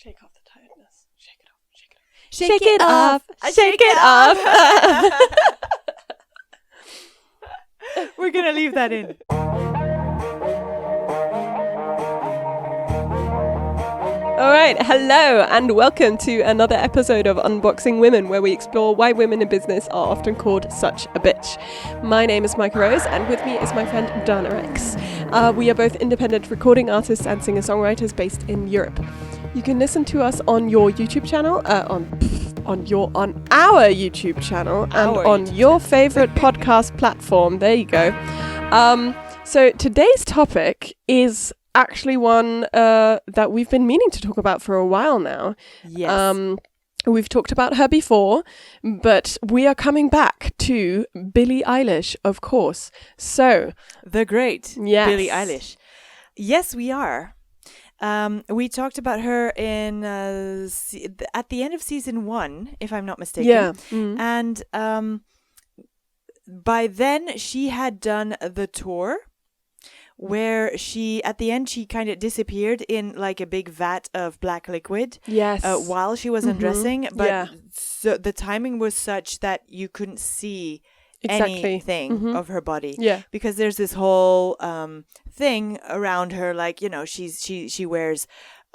Shake off the tiredness. Shake it off. Shake it off. Shake it off. We're going to leave that in. All right, hello and welcome to another episode of Unboxing Women, where we explore why women in business are often called such a bitch. My name is Maika Rose, and with me is my friend Rexx. We are both independent recording artists and singer-songwriters based in Europe. You can listen to us on your YouTube channel, on our YouTube channel, and on your favorite podcast platform. There you go. So today's topic is actually one that we've been meaning to talk about for a while now. Yes. We've talked about her before, but we are coming back to Billie Eilish, of course. So, the great yes. Billie Eilish. Yes, we are. We talked about her in at the end of season 1, if I'm not mistaken. Yeah. Mm. And by then, she had done the tour, where she, at the end, she kind of disappeared in like a big vat of black liquid. Yes. While she was undressing. But so the timing was such that you couldn't see anything of her body. Yeah. Because there's this whole thing around her, like, you know, she wears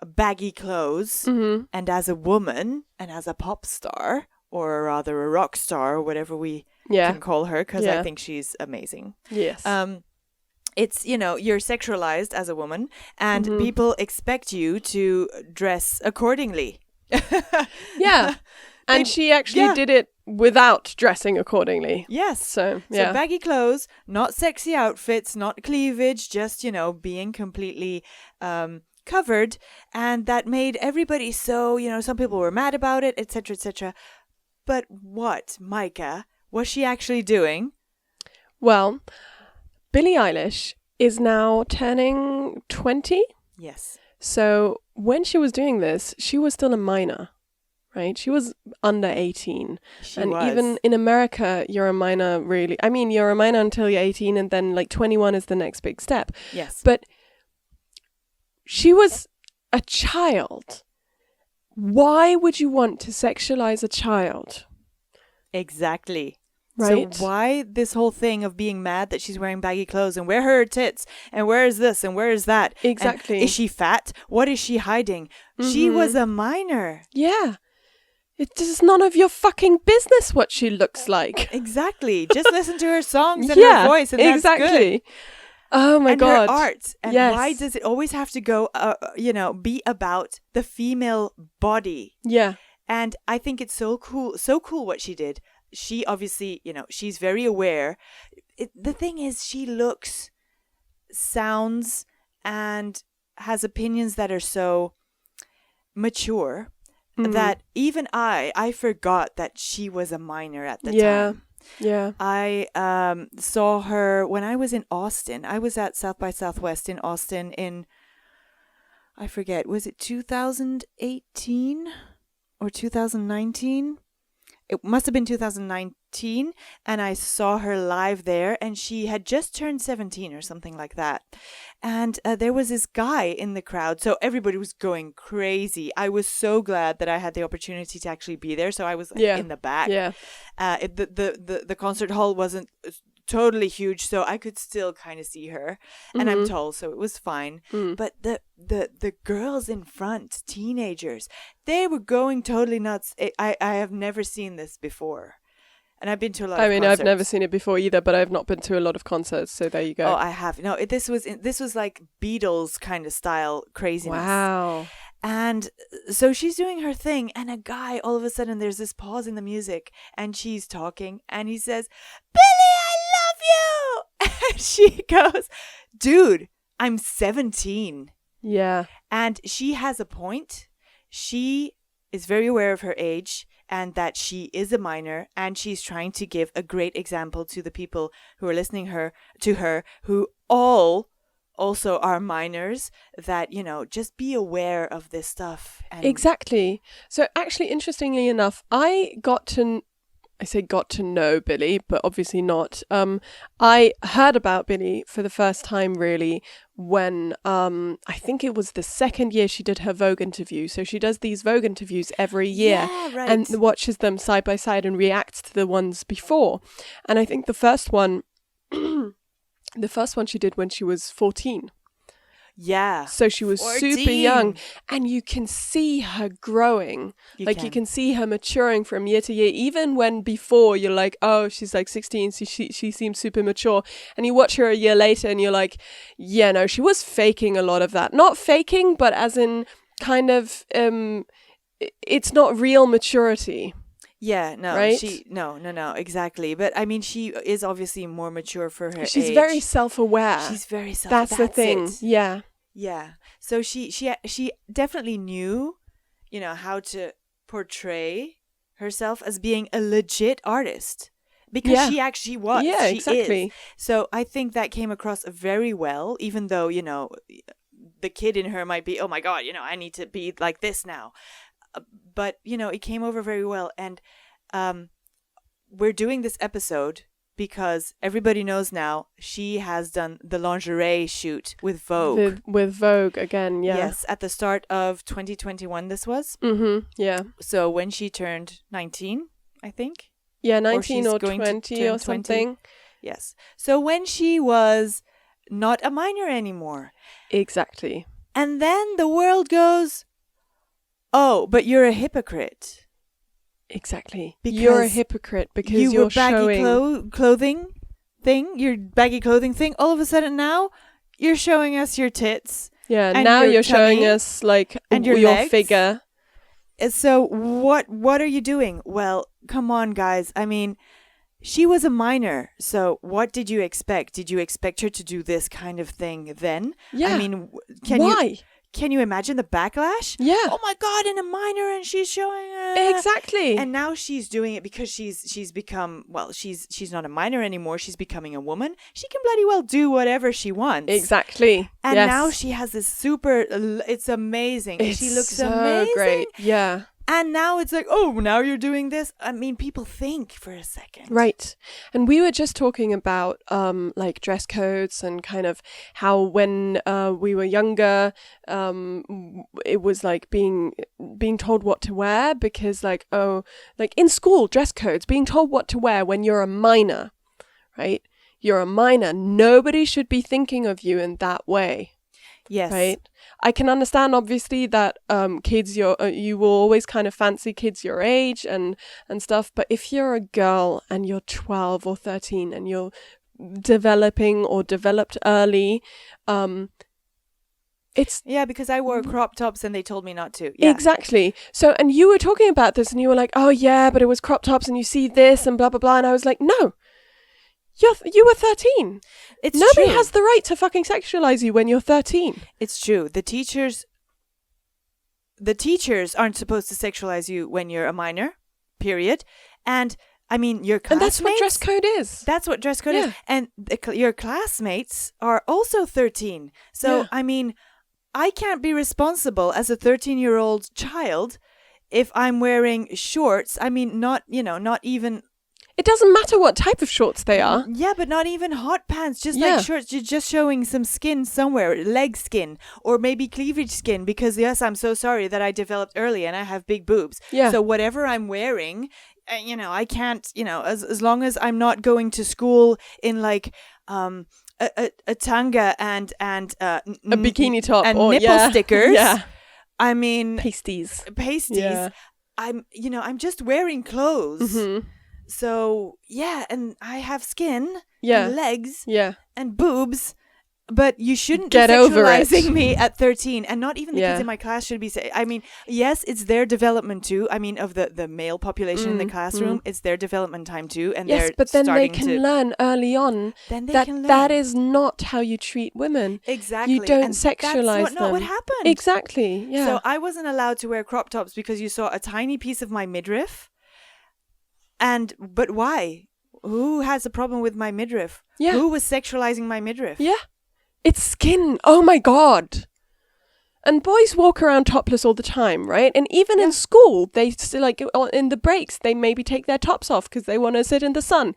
baggy clothes, and as a woman and as a pop star, or rather a rock star, or whatever we can call her, because I think she's amazing. Yes. It's, you know, you're sexualized as a woman, and people expect you to dress accordingly. Yeah. And she actually did it without dressing accordingly. Yes. So baggy clothes, not sexy outfits, not cleavage, just, you know, being completely covered. And that made everybody so, you know, some people were mad about it, etc., etc. But what, Maika, was she actually doing? Well, Billie Eilish is now turning 20. Yes. So when she was doing this, she was still a minor, right? She was under 18. She and was. Even in America, you're a minor, really. I mean, you're a minor until you're 18, and then like 21 is the next big step. Yes. But she was a child. Why would you want to sexualize a child? Exactly. Right. So why this whole thing of being mad that she's wearing baggy clothes, and where are her tits, and where is this, and where is that? Exactly. And is she fat? What is she hiding? She was a minor. Yeah. It is none of your fucking business what she looks like. Exactly. Just listen to her songs and her voice, and that's good. Oh my God. And her art. And why does it always have to go, be about the female body? Yeah. And I think it's so cool what she did. She obviously, you know, she's very aware. The thing is, she looks, sounds, and has opinions that are so mature that even I forgot that she was a minor at the time. Yeah. I saw her when I was in Austin. I was at South by Southwest in Austin in, I forget, was it 2018 or 2019? It must have been 2019, and I saw her live there, and she had just turned 17 or something like that. And there was this guy in the crowd, so everybody was going crazy. I was so glad that I had the opportunity to actually be there, so I was in the back. Yeah. The concert hall wasn't totally huge, so I could still kind of see her, and I'm tall, so it was fine. But the girls in front, teenagers, they were going totally nuts. I have never seen this before, and I've been to a lot of concerts. I've never seen it before either, but I've not been to a lot of concerts, so there you go. Oh, I have. No, this was like Beatles kind of style craziness. Wow. And so she's doing her thing, and a guy, all of a sudden, there's this pause in the music, and she's talking, and he says, "Billie, I love you!" And she goes, "Dude, I'm 17. Yeah. And she has a point. She is very aware of her age, and that she is a minor, and she's trying to give a great example to the people who are listening to her, who all also are minors, that, you know, just be aware of this stuff. And exactly. So actually, interestingly enough, I got to know Billie, but obviously not. I heard about Billie for the first time really when I think it was the second year she did her Vogue interview. So she does these Vogue interviews every year and watches them side by side and reacts to the ones before. And I think the first one she did when she was 14. Yeah. So she was 14. super young, and you can see her growing. You can see her maturing from year to year. Even when before you're like, oh, she's like 16, so she seems super mature. And you watch her a year later and you're like, yeah, no, she was faking a lot of that. Not faking, but as in kind of, it's not real maturity. Yeah, no, right? No, exactly. But I mean, she is obviously more mature for her She's age. very self-aware. She's very self-aware. That's the thing. It. Yeah. Yeah. So she definitely knew, how to portray herself as being a legit artist, because she actually was. Yeah, she exactly. is. So I think that came across very well, even though, the kid in her might be, oh my God, I need to be like this now. But, it came over very well. And we're doing this episode because everybody knows now she has done the lingerie shoot with Vogue. With Vogue again, yeah. Yes, at the start of 2021 this was. Mm-hmm, yeah. So when she turned 19, I think. Yeah, 19 or 20 or something. 20. Yes. So when she was not a minor anymore. Exactly. And then the world goes, oh, but you're a hypocrite. Exactly. You're a hypocrite because you're baggy showing clothing thing. Your baggy clothing thing. All of a sudden now, you're showing us your tits. Yeah. And now you're tummy, showing us like and your figure. So what are you doing? Well, come on, guys. I mean, she was a minor. So what did you expect? Did you expect her to do this kind of thing then? Yeah. I mean, Can you imagine the backlash? Yeah. Oh my God, and a minor, and she's showing Exactly. And now she's doing it because she's become, well, she's not a minor anymore. She's becoming a woman. She can bloody well do whatever she wants. Exactly. And now she has this super. It's amazing. She looks so amazing. Great. Yeah. And now it's like, oh, now you're doing this. I mean, people think for a second. Right. And we were just talking about like dress codes and kind of how when we were younger, it was like being told what to wear because like in school, dress codes, being told what to wear when you're a minor, right? You're a minor. Nobody should be thinking of you in that way. Yes. Right. I can understand obviously that kids you will always kind of fancy kids your age and stuff, but if you're a girl and you're 12 or 13 and you're developing or developed early, it's because I wore crop tops and they told me not to. Yeah. Exactly. So and you were talking about this and you were like, oh yeah, but it was crop tops and you see this and blah blah blah, and I was like, no. You were 13. Nobody has the right to fucking sexualize you when you're 13. It's true. The teachers aren't supposed to sexualize you when you're a minor, period. And I mean, your classmates. And that's what dress code is. That's what dress code is. And your classmates are also 13. So, I mean, I can't be responsible as a 13-year-old child if I'm wearing shorts. I mean, not even. It doesn't matter what type of shorts they are. Yeah, but not even hot pants, just like shorts. You're just showing some skin somewhere, leg skin, or maybe cleavage skin, because yes, I'm so sorry that I developed early and I have big boobs. Yeah. So whatever I'm wearing, I can't, as long as I'm not going to school in like a tanga and a bikini top and or nipple stickers. Yeah. I mean pasties. Yeah. I'm just wearing clothes. Mm-hmm. So, and I have skin and legs and boobs, but you shouldn't get be sexualizing over it. me at 13. And not even the kids in my class should be I mean, yes, it's their development too. I mean, of the male population in the classroom, it's their development time too. And but then they can learn early on that is not how you treat women. Exactly. You don't sexualize them. That's not what happened. Exactly, yeah. So I wasn't allowed to wear crop tops because you saw a tiny piece of my midriff. But why? Who has a problem with my midriff? Yeah. Who was sexualizing my midriff? Yeah. It's skin. Oh my God. And boys walk around topless all the time, right? And even in school, they still in the breaks, they maybe take their tops off because they want to sit in the sun.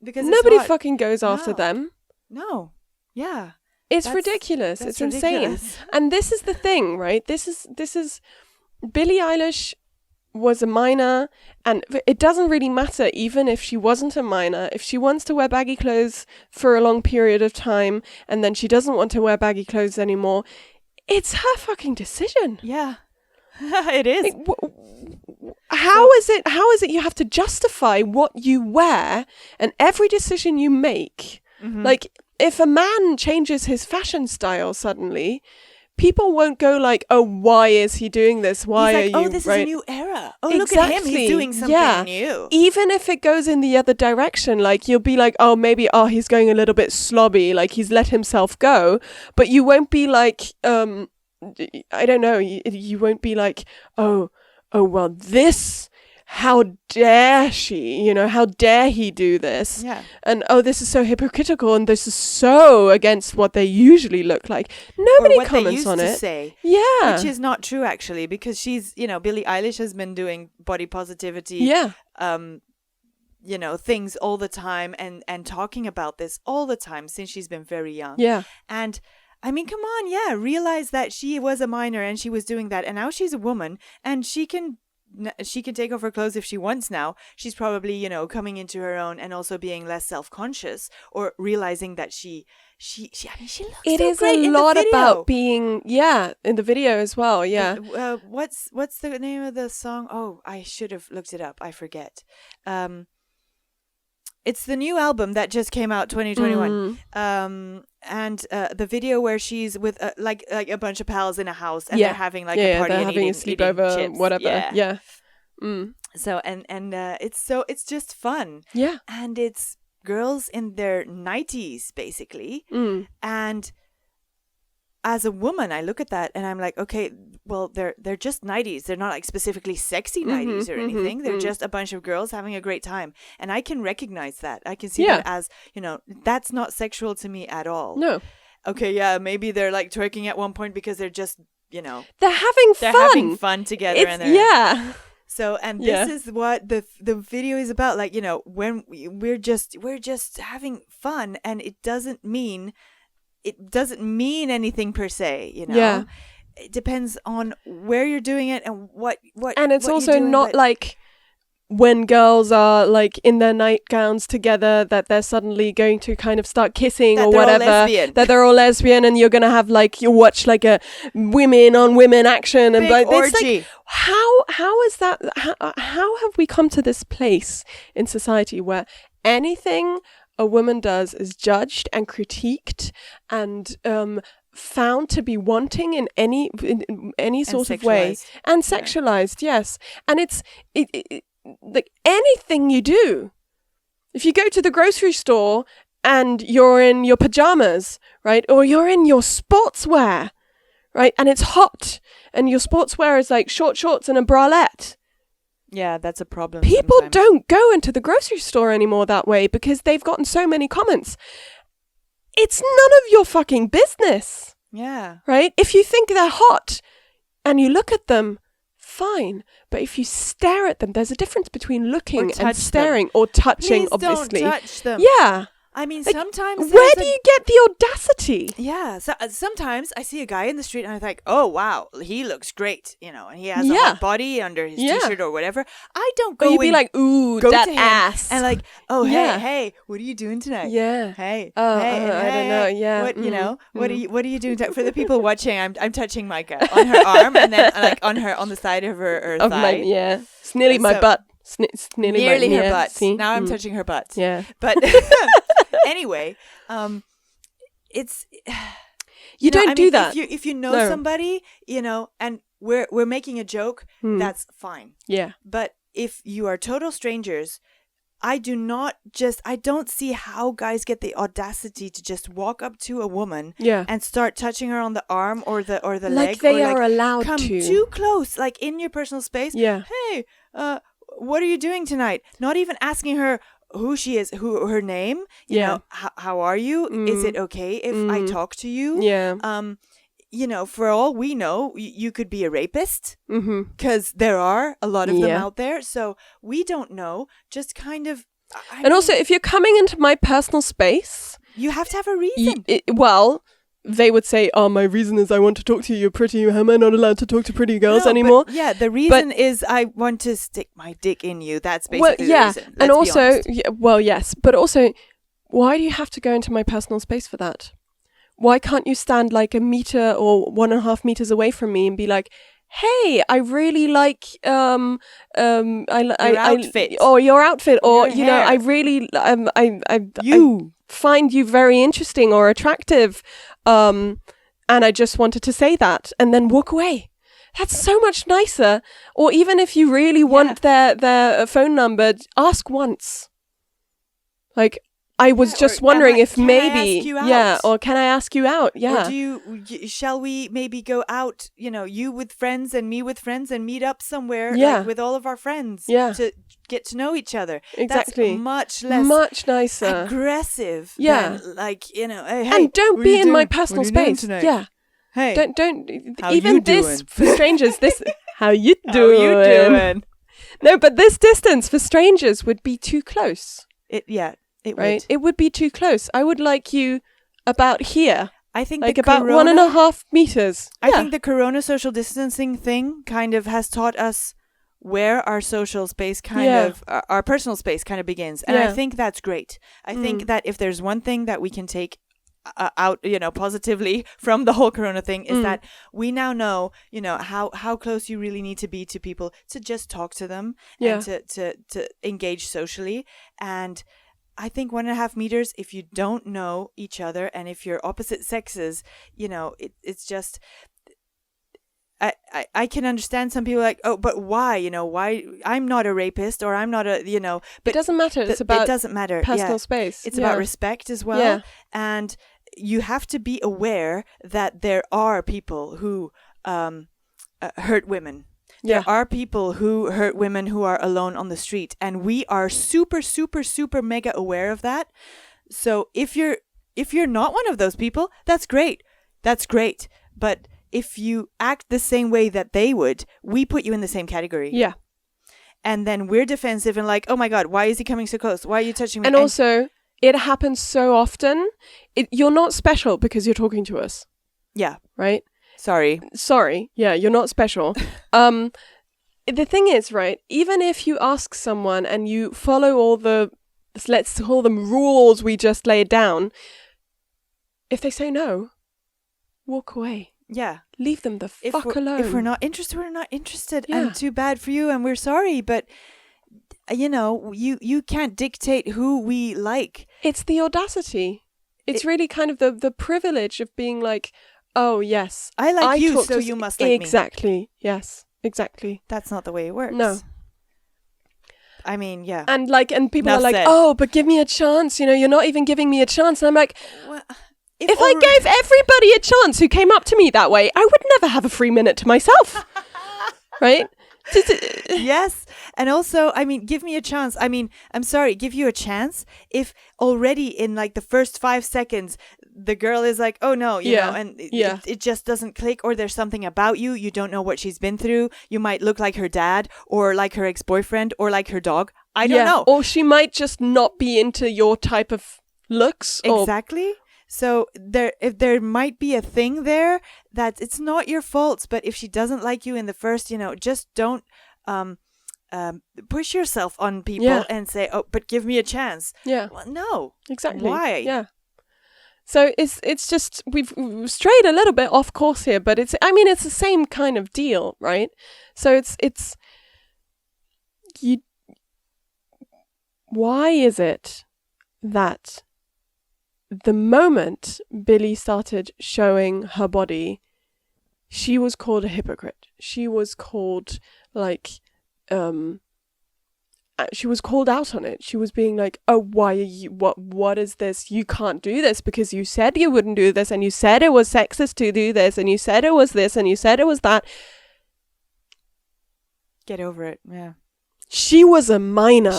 Because nobody fucking goes after them. No. Yeah. It's ridiculous. That's It's insane. ridiculous. And this is the thing, right? This is Billie Eilish was a minor, and it doesn't really matter even if she wasn't a minor. If she wants to wear baggy clothes for a long period of time and then she doesn't want to wear baggy clothes anymore, it's her fucking decision. Yeah. It is. How is it you have to justify what you wear and every decision you make? Mm-hmm. Like, if a man changes his fashion style suddenly, people won't go like, oh, why is he doing this? Why He's like, are you... oh, this right? is a new era. Oh, look at him. He's doing something new. Even if it goes in the other direction, like, you'll be like, oh, maybe, he's going a little bit slobby, like he's let himself go. But you won't be like, I don't know, you won't be like, oh, well, this... how dare she, how dare he do this? Yeah. And, this is so hypocritical and this is so against what they usually look like. Nobody comments on it. They used to say. Yeah. Which is not true, actually, because she's, Billie Eilish has been doing body positivity, things all the time and talking about this all the time since she's been very young. Yeah. And I mean, come on, realize that she was a minor and she was doing that. And now she's a woman and she can take off her clothes if she wants now. She's probably, coming into her own and also being less self-conscious or realizing that she looks it so is great a in lot the video. about being, in the video as well, yeah. What's the name of the song? Oh, I should have looked it up. I forget. It's the new album that just came out 2021. And the video where she's with like a bunch of pals in a house and they're having like a party they're and having a sleepover, chips. whatever. Yeah. So and it's just fun. Yeah. And it's girls in their 90s basically. And as a woman, I look at that and I'm like, okay, well, they're just 90s. They're not like specifically sexy 90s or anything. They're just a bunch of girls having a great time. And I can recognize that. I can see that as, that's not sexual to me at all. No. Okay, yeah, maybe they're like twerking at one point because they're just, they're having fun. They're having fun together. Yeah. So, and this is what the video is about. Like, when we're just having fun and it doesn't mean anything per se, Yeah. It depends on where you're doing it and what and it's what also you're doing, not but like when girls are like in their nightgowns together that they're suddenly going to kind of start kissing that or they're all whatever, lesbian. that they're all lesbian and you're gonna have like, you watch like a women on women action and Big like orgy. it's like, how is that, how have we come to this place in society where anything a woman does is judged and critiqued and found to be wanting in any sort of way and sexualized, yes. And it's like anything you do, if you go to the grocery store and you're in your pajamas, right, or you're in your sportswear, right, and it's hot and your sportswear is like short shorts and a bralette. Yeah, that's a problem. People sometimes. don't go into the grocery store anymore that way because they've gotten so many comments. It's none of your fucking business. Yeah. Right? If you think they're hot and you look at them, fine. But if you stare at them, there's a difference between looking and staring or touching, Please obviously. Don't touch them. Yeah. I mean, Like, sometimes where do you get the audacity? Yeah, so, sometimes I see a guy in the street and I'm like, oh, wow, he looks great, and he has a hot body under his t-shirt or whatever. I don't go Or you'd be like, ooh, that ass. And like, oh, hey, what are you doing tonight? Yeah. Hey, Oh, hey, I don't know, yeah. What are you doing? For the people watching, I'm touching Maika on her arm and then like on the side of her thigh. It's nearly my butt. It's nearly her butt. See? Now I'm touching her butt. Yeah. But anyway, it's you don't do that. If you know somebody, and we're making a joke, that's fine. Yeah. But if you are total strangers, I don't see how guys get the audacity to just walk up to a woman and start touching her on the arm or the leg. Like they are allowed come to. too close, like in your personal space. Yeah. Hey, what are you doing tonight? Not even asking her who she is, who her name. You know, how are you? Is it okay if I talk to you? Yeah. For all we know, you could be a rapist because there are a lot of them out there. So we don't know. Just kind of. Also, if you're coming into my personal space, you have to have a reason. they would say, "Oh, my reason is I want to talk to you. You're pretty. Am I not allowed to talk to pretty girls anymore?" But, the reason is I want to stick my dick in you. That's basically the reason. And also, honest. yes, but also, why do you have to go into my personal space for that? Why can't you stand like a meter or 1.5 meters away from me and be like, "Hey, I really like your outfit, or your outfit, or your hair. I really I find you very interesting or attractive, and I just wanted to say that," and then walk away. That's so much nicer. Or even if you really want their phone number, ask once. Like, I was just wondering if maybe, or can I ask you out? Yeah. Or shall we maybe go out, you with friends and me with friends and meet up somewhere with all of our friends to get to know each other. Exactly. That's much nicer. Aggressive. Yeah. Than hey, and don't be in my personal space. Yeah. Hey. Don't how even you this doing? for strangers, this how you doing? No, but this distance for strangers would be too close. It right? would. It would be too close. I would like you about here. I think like about 1.5 meters. I think the Corona social distancing thing kind of has taught us where our social space our personal space kind of begins. And I think that's great. I think that if there's one thing that we can take out, positively from the whole Corona thing is that we now know, how close you really need to be to people to just talk to them and to engage socially. And I think 1.5 meters, if you don't know each other and if you're opposite sexes, it's just, I can understand some people like, oh, but why? Why? I'm not a rapist or I'm not a, but it doesn't matter. It's about it doesn't matter. Personal space. It's about respect as well. Yeah. And you have to be aware that there are people who hurt women. There are people who hurt women who are alone on the street, and we are super, super, super mega aware of that. So if you're not one of those people, that's great. That's great. But if you act the same way that they would, we put you in the same category. Yeah. And then we're defensive and like, oh my God, why is he coming so close? Why are you touching me? And also, it happens so often. You're not special because you're talking to us. Yeah. Right? Sorry. Yeah, you're not special. The thing is, right, even if you ask someone and you follow all the, let's call them rules we just laid down, if they say no, walk away. Yeah. Leave them the fuck alone. If we're not interested, we're not interested. Yeah. And too bad for you and we're sorry, but you can't dictate who we like. It's the audacity. It's really kind of the privilege of being like, oh, yes. I like you, so you must like me. Exactly. Yes, exactly. That's not the way it works. No. I mean, yeah. And people are like, oh, but give me a chance. You're not even giving me a chance. And I'm like, well, if I gave everybody a chance who came up to me that way, I would never have a free minute to myself. Right? Yes. And also, I mean, give me a chance. I mean, I'm sorry, give you a chance if already in the first 5 seconds, the girl is like, oh no, you know, and it just doesn't click, or there's something about you. You don't know what she's been through. You might look like her dad or like her ex-boyfriend or like her dog. I don't know. Or she might just not be into your type of looks. Exactly. So if there might be a thing there that it's not your fault, but if she doesn't like you in the first, just don't push yourself on people and say, oh, but give me a chance. Yeah. Well, no. Exactly. Why? Yeah. So it's just we've strayed a little bit off course here, but it's the same kind of deal, right? So it's you. Why is it that the moment Billie started showing her body, she was called a hypocrite? She was called she was called out on it. She was being like, oh, why are you, what is this? You can't do this because you said you wouldn't do this, and you said it was sexist to do this, and you said it was this, and you said it was that. Get over it. Yeah. She was a minor.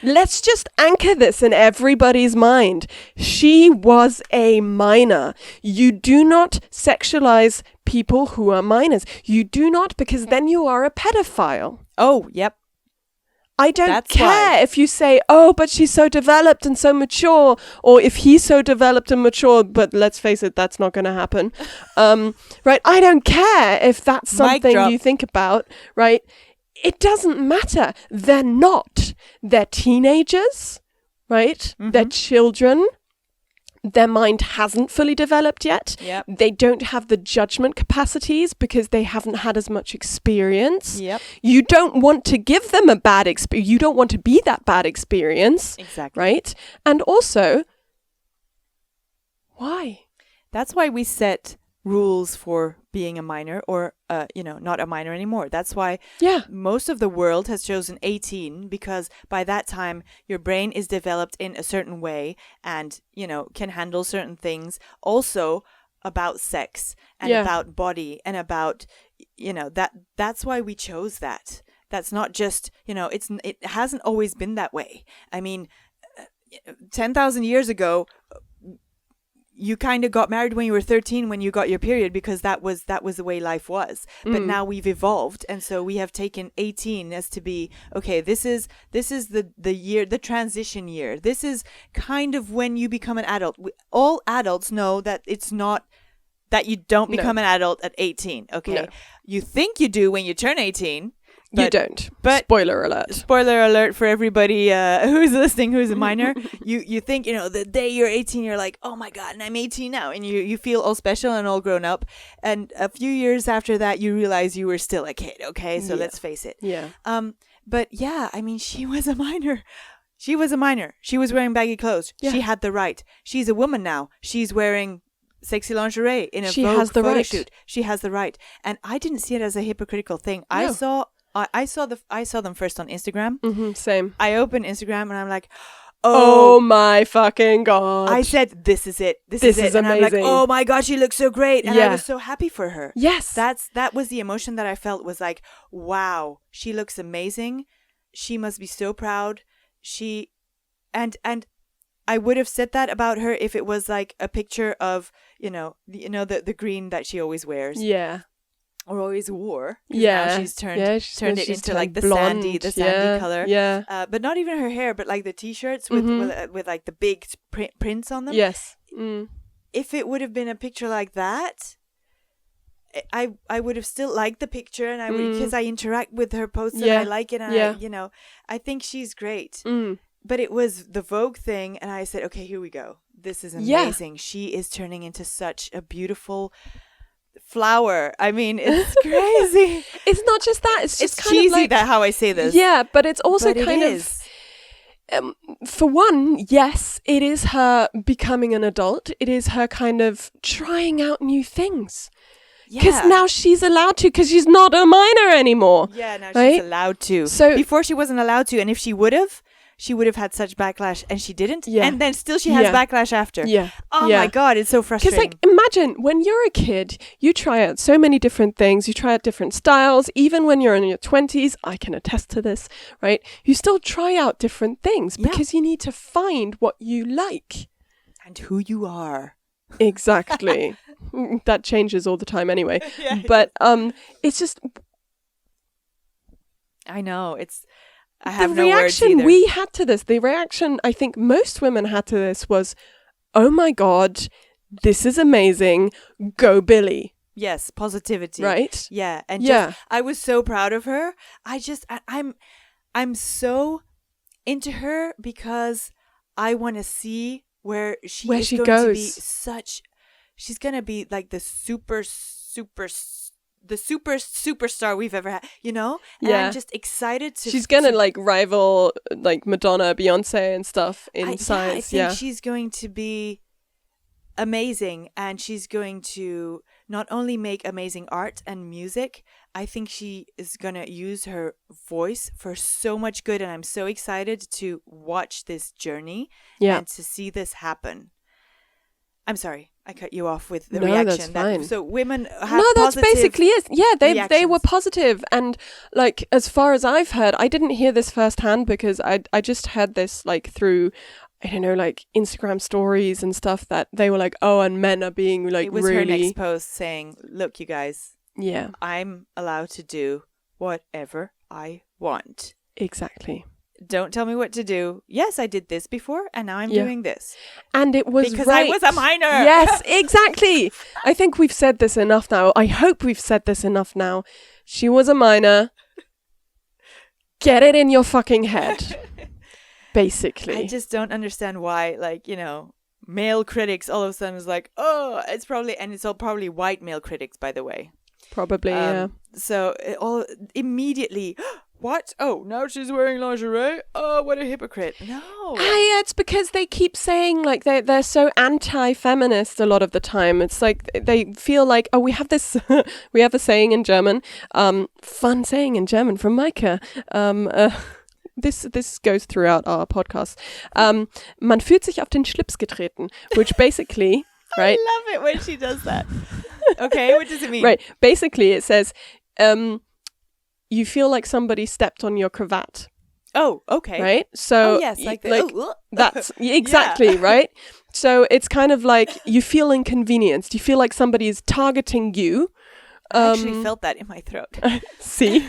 Let's just anchor this in everybody's mind. She was a minor. You do not sexualize people who are minors. You do not, because then you are a pedophile. Oh, yep. I don't That's care why. if you say, oh, but she's so developed and so mature, or if he's so developed and mature, but let's face it, that's not going to happen. Right? I don't care if that's Mic something drop. you think about, right? It doesn't matter. They're not. They're teenagers, right? They're children. Their mind hasn't fully developed yet. Yep. They don't have the judgment capacities because they haven't had as much experience. Yep. You don't want to give them a bad experience. You don't want to be that bad experience. Exactly. Right? And also, why? That's why we set rules for being a minor or, not a minor anymore. That's why most of the world has chosen 18 because by that time your brain is developed in a certain way and, can handle certain things. Also about sex and about body and about, that's why we chose that. That's not just, it hasn't always been that way. I mean, 10,000 years ago, you kind of got married when you were 13 when you got your period because that was the way life was. But now we've evolved, and so we have taken 18 as to be okay. This is the year, the transition year. This is kind of when you become an adult. All adults know that it's not that you don't become an adult at 18. Okay, No. You think you do when you turn 18. But, you don't. But spoiler alert. Spoiler alert for everybody who's listening, who's a minor. You think, the day you're 18, you're like, oh my God, and I'm 18 now. And you feel all special and all grown up. And a few years after that, you realize you were still a kid. Okay, so let's face it. Yeah. But yeah, I mean, she was a minor. She was a minor. She was wearing baggy clothes. Yeah. She had the right. She's a woman now. She's wearing sexy lingerie in a Vogue photo shoot. She has the right. And I didn't see it as a hypocritical thing. No. I saw them first on Instagram. Same. I opened Instagram and I'm like, oh my fucking God. I said, this is it. This is it. Amazing. And I'm like, oh my God, she looks so great. And I was so happy for her. Yes. That was the emotion that I felt, was like, wow, she looks amazing. She must be so proud. And I would have said that about her if it was like a picture of, the green that she always wears. Yeah. Or always wore. Yeah. Now she's turned it into like the blonde, sandy color. Yeah. But not even her hair, but like the t-shirts with like the big prints on them. Yes. If it would have been a picture like that, I would have still liked the picture, and I would, because I interact with her posts and I like it, and I think she's great. But it was the Vogue thing, and I said, okay, here we go. This is amazing. Yeah. She is turning into such a beautiful flower. I mean, it's crazy. It's not just that. It's just kind cheesy of like, that how I say this. Yeah, but it's also kind of. For one, yes, it is her becoming an adult. It is her kind of trying out new things. Because now she's allowed to, because she's not a minor anymore. Yeah, now she's allowed to. So before she wasn't allowed to, and if she would have had such backlash, and she didn't. Yeah. And then still she has backlash after. Yeah. Oh my God, it's so frustrating. Because imagine when you're a kid, you try out so many different things. You try out different styles. Even when you're in your 20s, I can attest to this, right? You still try out different things because you need to find what you like. And who you are. Exactly. That changes all the time anyway. But it's just... I know, I have no words The either. reaction we had to this, the reaction I think most women had to this was, oh my God, this is amazing. Go Billie. Yes, positivity. Right? Yeah. And just, I was so proud of her. I'm so into her because I want to see where she goes. To be she's going to be like the superstar we've ever had, And I'm just excited to... She's gonna rival Madonna, Beyonce and stuff in science. I think she's going to be amazing, and she's going to not only make amazing art and music, I think she is gonna use her voice for so much good, and I'm so excited to watch this journey and to see this happen. I'm sorry, I cut you off with the reaction. That's fine. So women have that's basically it. Yeah, they were positive. And as far as I've heard, I didn't hear this firsthand because I just heard this through, I don't know, Instagram stories and stuff, that they were oh, and men are being it was really... her next post saying, look, you guys, yeah, I'm allowed to do whatever I want. Exactly. Don't tell me what to do. Yes, I did this before, and now I'm doing this. And it was because right. I was a minor. Yes, exactly. I think we've said this enough now. I hope we've said this enough now. She was a minor. Get it in your fucking head. Basically. I just don't understand why, like, you know, male critics all of a sudden was like, oh, it's probably, and it's all probably white male critics, by the way. Probably, yeah. So it all immediately, what? Oh, now she's wearing lingerie? Oh, what a hypocrite. No. Yeah, it's because they keep saying like they're so anti-feminist a lot of the time. It's like they feel like, oh, we have this, we have a saying in German, fun saying in German from Maika. This goes throughout our podcast. Man fühlt sich auf den Schlips getreten, which basically, right? I love it when she does that. Okay, what does it mean? Right, basically it says, you feel like somebody stepped on your cravat. Oh, okay. Right? So yes, like that's exactly right. So it's kind of like you feel inconvenienced. You feel like somebody is targeting you. I actually felt that in my throat. See?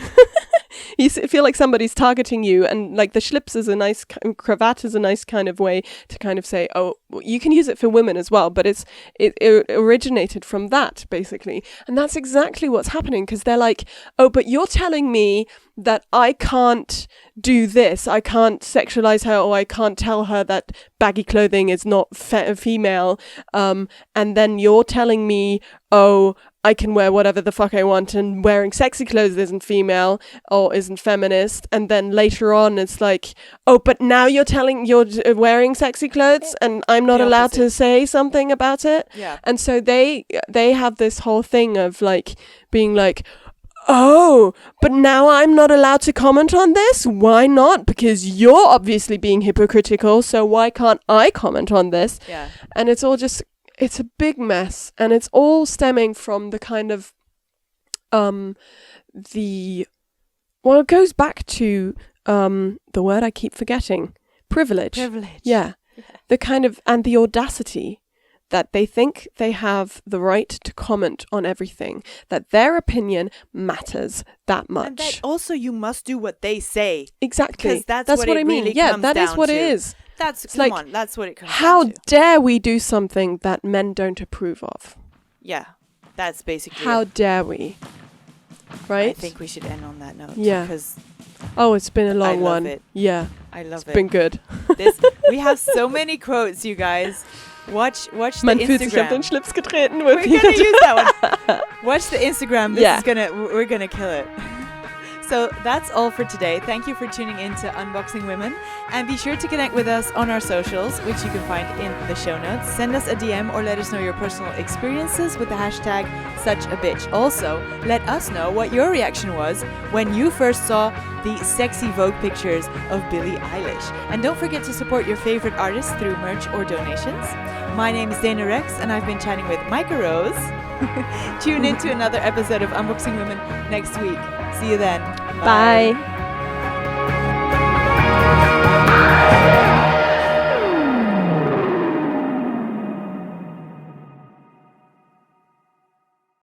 You feel like somebody's targeting you, and like the schlips is a nice, cravat is a nice kind of way to kind of say, oh, you can use it for women as well, but it originated from that, basically. And that's exactly what's happening, because they're like, oh, but you're telling me that I can't do this, I can't sexualize her, or I can't tell her that baggy clothing is not female, and then you're telling me, oh, I can wear whatever the fuck I want, and wearing sexy clothes isn't female or isn't feminist. And then later on it's like, oh, but now you're wearing sexy clothes and I'm not allowed to say something about it. Yeah. And so they have this whole thing of like being like, oh, but now I'm not allowed to comment on this? Why not? Because you're obviously being hypocritical, so why can't I comment on this? Yeah. And it's all just, it's a big mess, and it's all stemming from the kind of it goes back to the word I keep forgetting, privilege. Yeah. The kind of, and the audacity that they think they have the right to comment on everything, that their opinion matters that much. And that also you must do what they say. Exactly. Because that's what what I it mean. really Yeah, comes that is down what to. it is. That's that's what it comes how down to. dare we do something that men don't approve of? Yeah, that's basically How it. dare we? Right? I think we should end on that note. Yeah. Because oh, it's been a long I love one. it. Yeah. I love It's been good. We have so many quotes, you guys. Watch the Man Instagram. fühlt sich auf den Schlips getreten. We're gonna use that one. Watch the Instagram. Yeah. We're gonna kill it. So that's all for today. Thank you for tuning in to Unboxing Women. And be sure to connect with us on our socials, which you can find in the show notes. Send us a DM or let us know your personal experiences with the hashtag #suchabitch. Also, let us know what your reaction was when you first saw the sexy Vogue pictures of Billie Eilish. And don't forget to support your favorite artists through merch or donations. My name is Dana Rexx, and I've been chatting with Maika Rose. Tune in to another episode of Unboxing Women next week. See you then. Bye.